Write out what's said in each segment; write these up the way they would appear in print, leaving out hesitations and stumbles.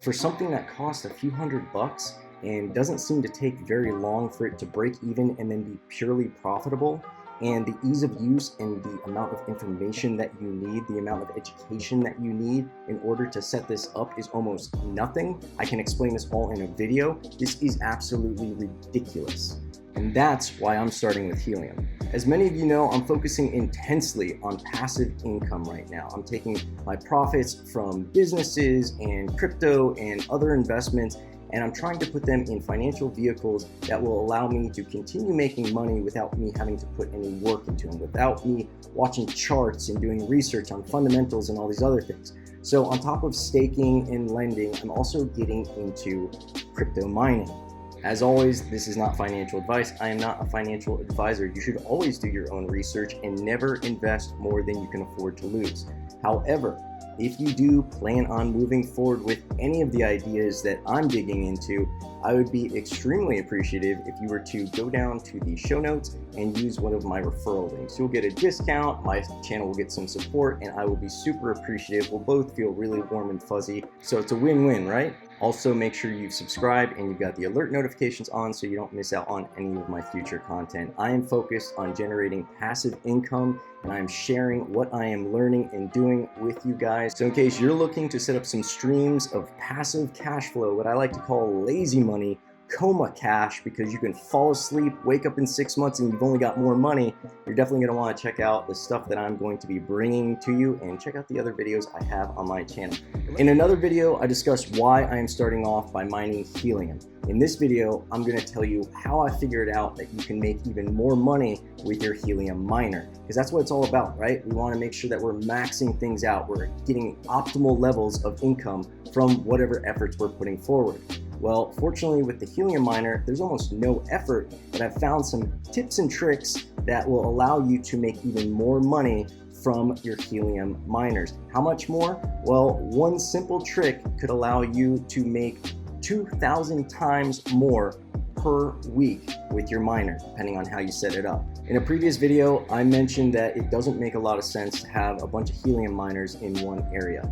For something that costs a few $100 and doesn't seem to take very long for it to break even and then be purely profitable, and the ease of use and the amount of information that you need, the amount of education that you need in order to set this up is almost nothing. I can explain this all in a video. This is absolutely ridiculous. And that's why I'm starting with Helium. As many of you know, I'm focusing intensely on passive income right now. I'm taking my profits from businesses and crypto and other investments, and I'm trying to put them in financial vehicles that will allow me to continue making money without me having to put any work into them, without me watching charts and doing research on fundamentals and all these other things. So on top of staking and lending, I'm also getting into crypto mining. As always, this is not financial advice. I am not a financial advisor. You should always do your own research and never invest more than you can afford to lose. However, if you do plan on moving forward with any of the ideas that I'm digging into, I would be extremely appreciative if you were to go down to the show notes and use one of my referral links. You'll get a discount, my channel will get some support, and I will be super appreciative. We'll both feel really warm and fuzzy, so it's a win-win, right? Also, make sure you've subscribed and you've got the alert notifications on so you don't miss out on any of my future content. I am focused on generating passive income, and I'm sharing what I am learning and doing with you guys. So in case you're looking to set up some streams of passive cash flow, what I like to call lazy money, coma cash, because you can fall asleep, wake up in 6 months, and you've only got more money, you're definitely going to want to check out the stuff that I'm going to be bringing to you, and check out the other videos I have on my channel. In another video, I discussed why I am starting off by mining helium. In this video, I'm going to tell you how I figured out that you can make even more money with your helium miner, because that's what it's all about, right? We want to make sure that we're maxing things out. We're getting optimal levels of income from whatever efforts we're putting forward. Well, fortunately with the helium miner, there's almost no effort, but I've found some tips and tricks that will allow you to make even more money from your helium miners. How much more? Well, one simple trick could allow you to make 2,000 times more per week with your miner, depending on how you set it up. In a previous video, I mentioned that it doesn't make a lot of sense to have a bunch of helium miners in one area.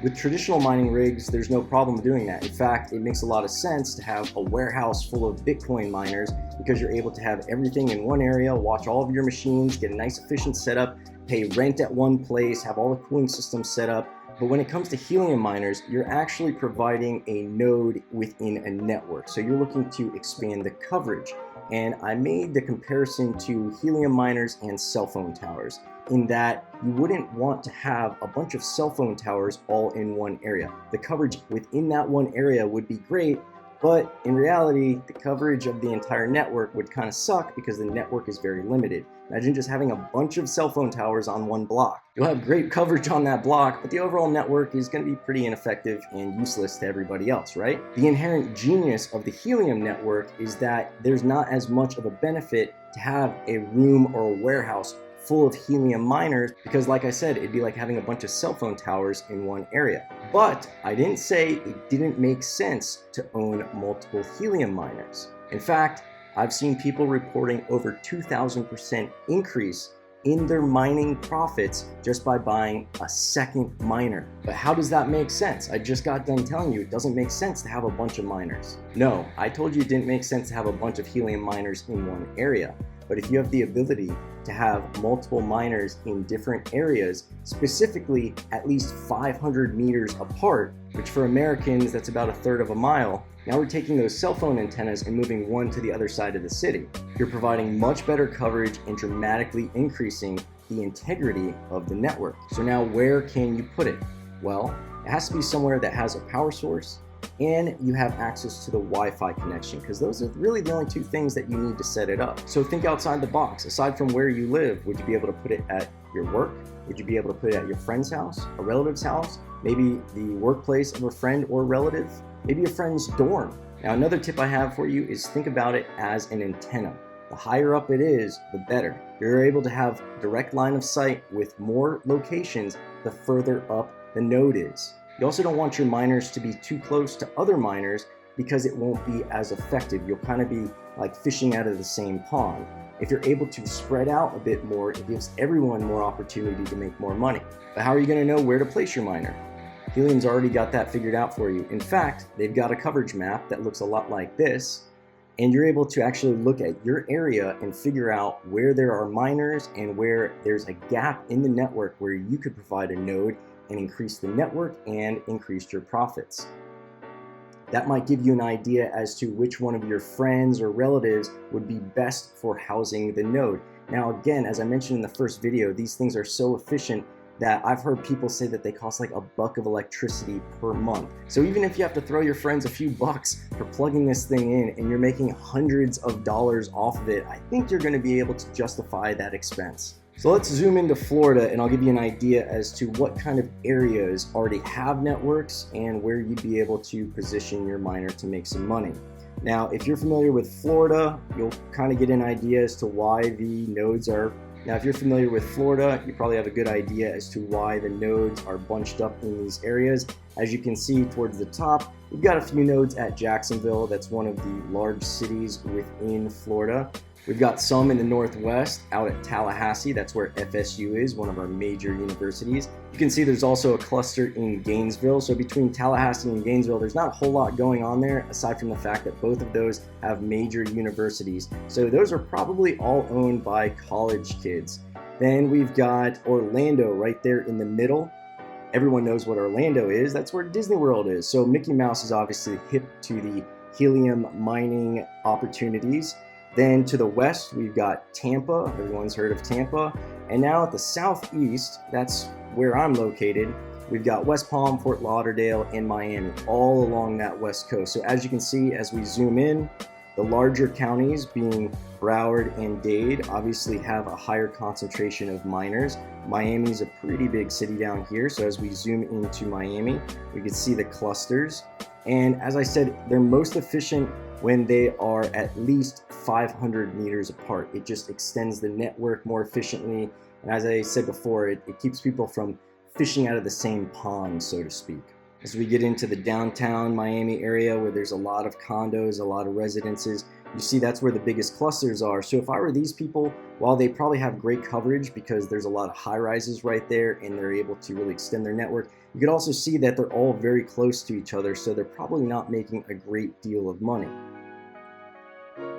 With traditional mining rigs, there's no problem doing that. In fact, it makes a lot of sense to have a warehouse full of Bitcoin miners because you're able to have everything in one area, watch all of your machines, get a nice efficient setup, pay rent at one place, have all the cooling systems set up. But when it comes to helium miners, you're actually providing a node within a network. So you're looking to expand the coverage. And I made the comparison to helium miners and cell phone towers, in that you wouldn't want to have a bunch of cell phone towers all in one area. The coverage within that one area would be great, but in reality, the coverage of the entire network would kind of suck because the network is very limited. Imagine just having a bunch of cell phone towers on one block. You'll have great coverage on that block, but the overall network is going to be pretty ineffective and useless to everybody else, right? The inherent genius of the helium network is that there's not as much of a benefit to have a room or a warehouse full of helium miners, because like I said, it'd be like having a bunch of cell phone towers in one area. But I didn't say it didn't make sense to own multiple helium miners. In fact, I've seen people reporting over 2,000% increase in their mining profits just by buying a second miner. But how does that make sense? I just got done telling you it doesn't make sense to have a bunch of miners. No, I told you it didn't make sense to have a bunch of helium miners in one area. But if you have the ability to have multiple miners in different areas, specifically at least 500 meters apart, which for Americans, that's about a third of a mile. Now we're taking those cell phone antennas and moving one to the other side of the city. You're providing much better coverage and dramatically increasing the integrity of the network. So now where can you put it? Well, it has to be somewhere that has a power source and you have access to the Wi-Fi connection, because those are really the only two things that you need to set it up. So think outside the box. Aside from where you live, would you be able to put it at your work? Would you be able to put it at your friend's house, a relative's house, maybe the workplace of a friend or relative, maybe a friend's dorm? Now, another tip I have for you is think about it as an antenna. The higher up it is, the better. You're able to have direct line of sight with more locations the further up the node is. You also don't want your miners to be too close to other miners because it won't be as effective. You'll kind of be like fishing out of the same pond. If you're able to spread out a bit more, it gives everyone more opportunity to make more money. But how are you going to know where to place your miner? Helium's already got that figured out for you. In fact, they've got a coverage map that looks a lot like this, and you're able to actually look at your area and figure out where there are miners and where there's a gap in the network where you could provide a node and increase the network and increase your profits. That might give you an idea as to which one of your friends or relatives would be best for housing the node. Now again, as I mentioned in the first video, these things are so efficient that I've heard people say that they cost like $1 of electricity per month. So even if you have to throw your friends a few bucks for plugging this thing in and you're making hundreds of dollars off of it, I think you're going to be able to justify that expense. So let's zoom into Florida and I'll give you an idea as to what kind of areas already have networks and where you'd be able to position your miner to make some money. Now, if you're familiar with Florida, you'll kind of get an idea as to why the nodes are. Now, if you're familiar with Florida, you probably have a good idea as to why the nodes are bunched up in these areas. As you can see towards the top, we've got a few nodes at Jacksonville. That's one of the large cities within Florida. We've got some in the Northwest out at Tallahassee. That's where FSU is, one of our major universities. You can see there's also a cluster in Gainesville. So between Tallahassee and Gainesville, there's not a whole lot going on there aside from the fact that both of those have major universities. So those are probably all owned by college kids. Then we've got Orlando right there in the middle. Everyone knows what Orlando is. That's where Disney World is. So Mickey Mouse is obviously hip to the helium mining opportunities. Then to the west, we've got Tampa. Everyone's heard of Tampa. And now at the southeast, that's where I'm located, we've got West Palm, Fort Lauderdale, and Miami, all along that west coast. So as you can see, as we zoom in, the larger counties being Broward and Dade obviously have a higher concentration of miners. Miami's a pretty big city down here. So as we zoom into Miami, we can see the clusters. And as I said, they're most efficient when they are at least 500 meters apart. It just extends the network more efficiently. And as I said before, it keeps people from fishing out of the same pond, so to speak. As we get into the downtown Miami area where there's a lot of condos, a lot of residences, you see that's where the biggest clusters are. So if I were these people, while they probably have great coverage because there's a lot of high rises right there and they're able to really extend their network, you could also see that they're all very close to each other, so they're probably not making a great deal of money.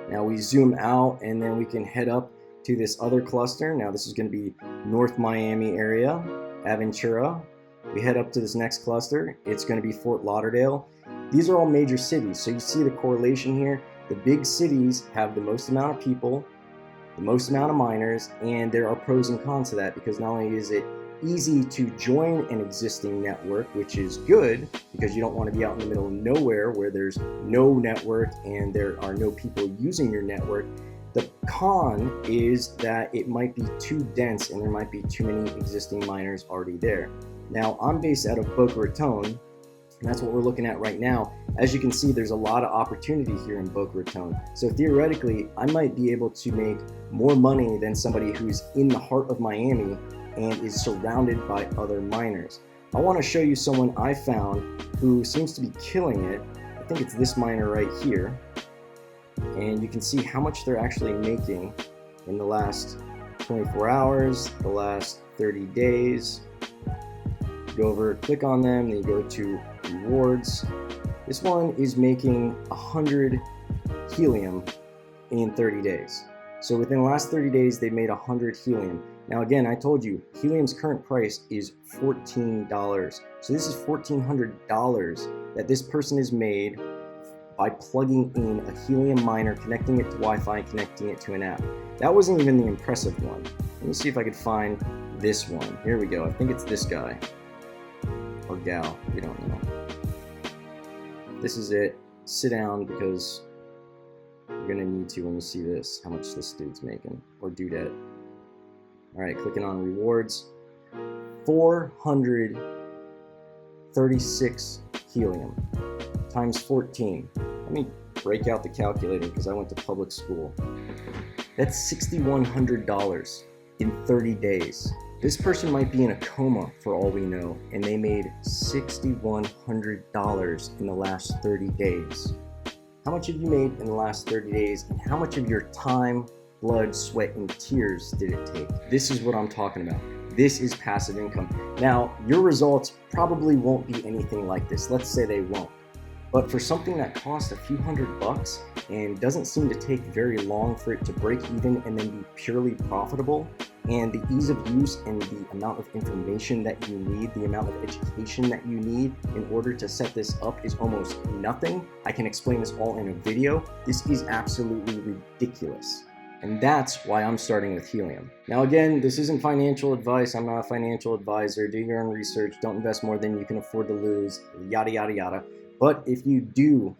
Now we zoom out and then we can head up to this other cluster. Now this is going to be North Miami area, Aventura. We head up to this next cluster. It's going to be Fort Lauderdale. These are all major cities. So you see the correlation here. The big cities have the most amount of people, the most amount of miners, and there are pros and cons to that because not only is it easy to join an existing network, which is good because you don't want to be out in the middle of nowhere where there's no network and there are no people using your network. The con is that it might be too dense and there might be too many existing miners already there. Now, I'm based out of Boca Raton, and that's what we're looking at right now. As you can see, there's a lot of opportunity here in Boca Raton. So theoretically, I might be able to make more money than somebody who's in the heart of Miami and is surrounded by other miners. I want to show you someone I found who seems to be killing it. I think it's this miner right here. And you can see how much they're actually making in the last 24 hours, the last 30 days. Go over, click on them, then you go to rewards. This one is making 100 helium in 30 days. So within the last 30 days, they made 100 helium. Now again, I told you, helium's current price is $14. So this is $1,400 that this person has made by plugging in a helium miner, connecting it to Wi-Fi, connecting it to an app. That wasn't even the impressive one. Let me see if I could find this one. Here we go. I think it's this guy. Or gal, we don't know. This is it. Sit down because you're gonna need to when you see this, how much this dude's making, or dudette. All right, clicking on rewards. 436 helium times 14. Let me break out the calculator because I went to public school. That's $6,100 in 30 days. This person might be in a coma for all we know, and they made $6,100 in the last 30 days. How much have you made in the last 30 days, and how much of your time, blood, sweat, and tears did it take? This is what I'm talking about. this is passive income. Now, your results probably won't be anything like this. Let's say they won't. But for something that costs a few $100 and doesn't seem to take very long for it to break even and then be purely profitable, and the ease of use and the amount of information that you need, the amount of education that you need in order to set this up is almost nothing. I can explain this all in a video. This is absolutely ridiculous. And that's why I'm starting with Helium. Now again, this isn't financial advice. I'm not a financial advisor. Do your own research. Don't invest more than you can afford to lose, yada, yada, yada. But if you do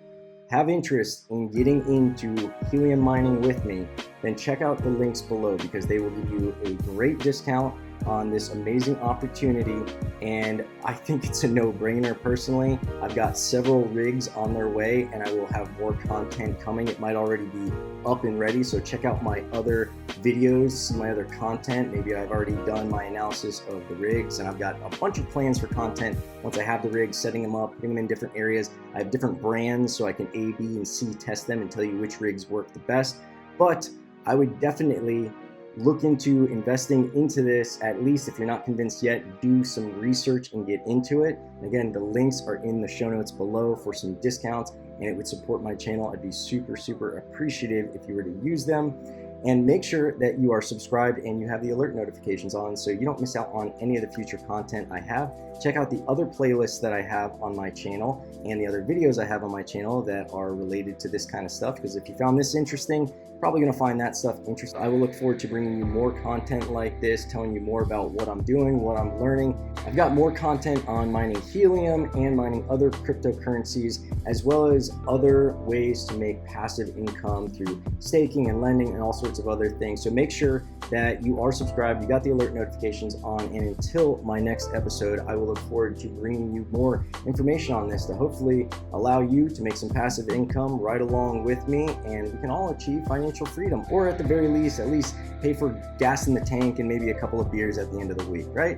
have interest in getting into helium mining with me, then check out the links below because they will give you a great discount on this amazing opportunity, and I think it's a no-brainer personally. I've got several rigs on their way and I will have more content coming. It might already be up and ready, so check out my other videos, see my other content. Maybe I've already done my analysis of the rigs, and I've got a bunch of plans for content once I have the rigs, setting them up, putting them in different areas. I have different brands so I can A, B, and C test them and tell you which rigs work the best. But I would definitely look into investing into this. At least if you're not convinced yet, do some research and get into it. Again, the links are in the show notes below for some discounts, and it would support my channel. I'd be super, super appreciative if you were to use them. And make sure that you are subscribed and you have the alert notifications on so you don't miss out on any of the future content I have. Check out the other playlists that I have on my channel and the other videos I have on my channel that are related to this kind of stuff, because if you found this interesting, probably going to find that stuff interesting. I will look forward to bringing you more content like this, telling you more about what I'm doing, what I'm learning. I've got more content on mining helium and mining other cryptocurrencies, as well as other ways to make passive income through staking and lending and all sorts of other things. So make sure that you are subscribed, you got the alert notifications on, and until my next episode, I will look forward to bringing you more information on this to hopefully allow you to make some passive income right along with me, and we can all achieve financial freedom, or at the very least, at least pay for gas in the tank and maybe a couple of beers at the end of the week, right?